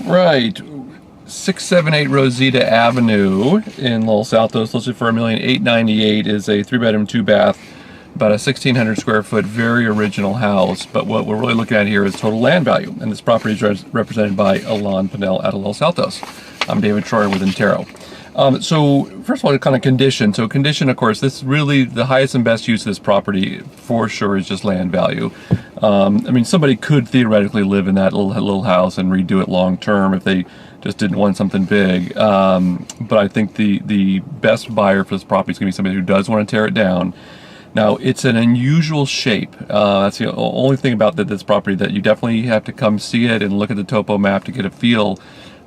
Right. 678 Rosita Avenue in Los Altos, listed for $1,898,000, is a 3-bedroom, 2-bath, about a 1,600 square foot, very original house. But what we're really looking at here is total land value, and this property is represented by Alon Pinnell out of Los Altos. I'm David Troyer with Intero. So first of all, kind of condition. So condition, of course, this is really the highest and best use of this property for sure is just land value. I mean, somebody could theoretically live in that little house and redo it long term if they just didn't want something big. But I think the best buyer for this property is going to be somebody who does want to tear it down. Now, it's an unusual shape. That's the only thing about this property, that you definitely have to come see it and look at the topo map to get a feel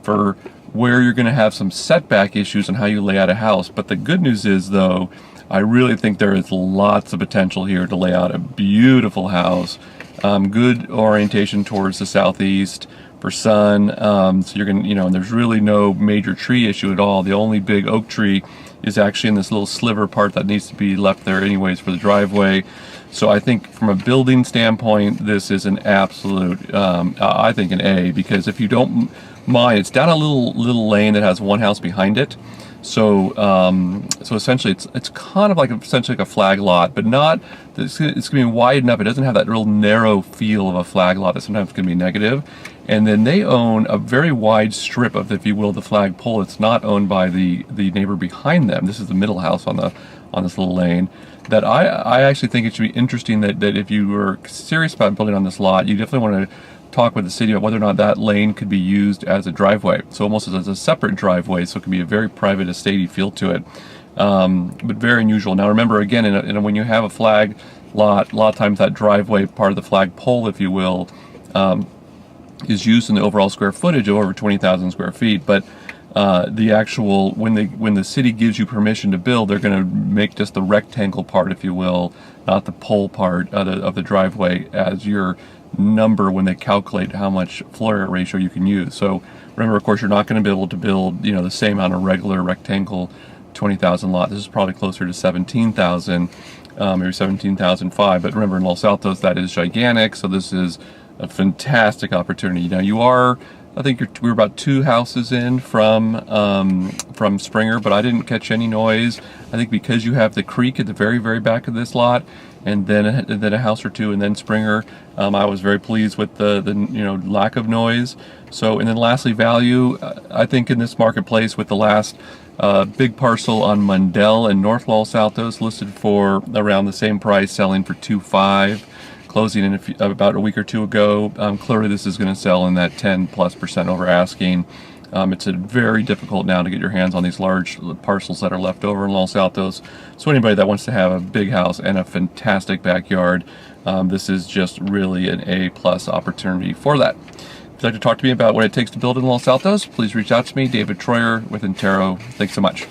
for where you're going to have some setback issues and how you lay out a house. But the good news is, though, I really think there is lots of potential here to lay out a beautiful house. Good orientation towards the southeast for sun. So you're going to, and there's really no major tree issue at all. The only big oak tree is actually in this little sliver part that needs to be left there anyways for the driveway. So I think from a building standpoint, this is an absolute, I think an A, because if you don't mind, it's down a little lane that has one house behind it. So so essentially it's kind of like essentially like a flag lot, but not, it's going to be wide enough. It doesn't have that real narrow feel of a flag lot that sometimes can be negative. And then they own a very wide strip of, if you will, the flag pole. It's not owned by the neighbor behind them. This is the middle house on this little lane. That I actually think it should be interesting that if you were serious about building on this lot, you definitely want to talk with the city about whether or not that lane could be used as a driveway. So almost as a separate driveway, so it can be a very private, estatey feel to it. But very unusual. Now remember, again, when you have a flag lot, a lot of times that driveway, part of the flag pole, if you will, is used in the overall square footage of over 20,000 square feet. But the actual, when the city gives you permission to build, they're going to make just the rectangle part, if you will, not the pole part of the driveway, as your number when they calculate how much floor area ratio you can use. So remember, of course, you're not going to be able to build the same amount of regular rectangle 20,000 lot. This is probably closer to 17,000, maybe 17,005. But remember, in Los Altos, that is gigantic. So this is a fantastic opportunity. Now you are, I think we're about 2 houses in from Springer, but I didn't catch any noise. I think because you have the creek at the very, very back of this lot, and then a house or two, and then Springer, I was very pleased with the lack of noise. So, and then lastly, value. I think in this marketplace, with the last big parcel on Mundell and North Los Altos listed for around the same price, selling for $2.5. Closing in about a week or two ago. Clearly this is going to sell in that 10+% over asking. It's very difficult now to get your hands on these large parcels that are left over in Los Altos. So anybody that wants to have a big house and a fantastic backyard, this is just really an A+ opportunity for that. If you'd like to talk to me about what it takes to build in Los Altos, please reach out to me, David Troyer with Intero. Thanks so much.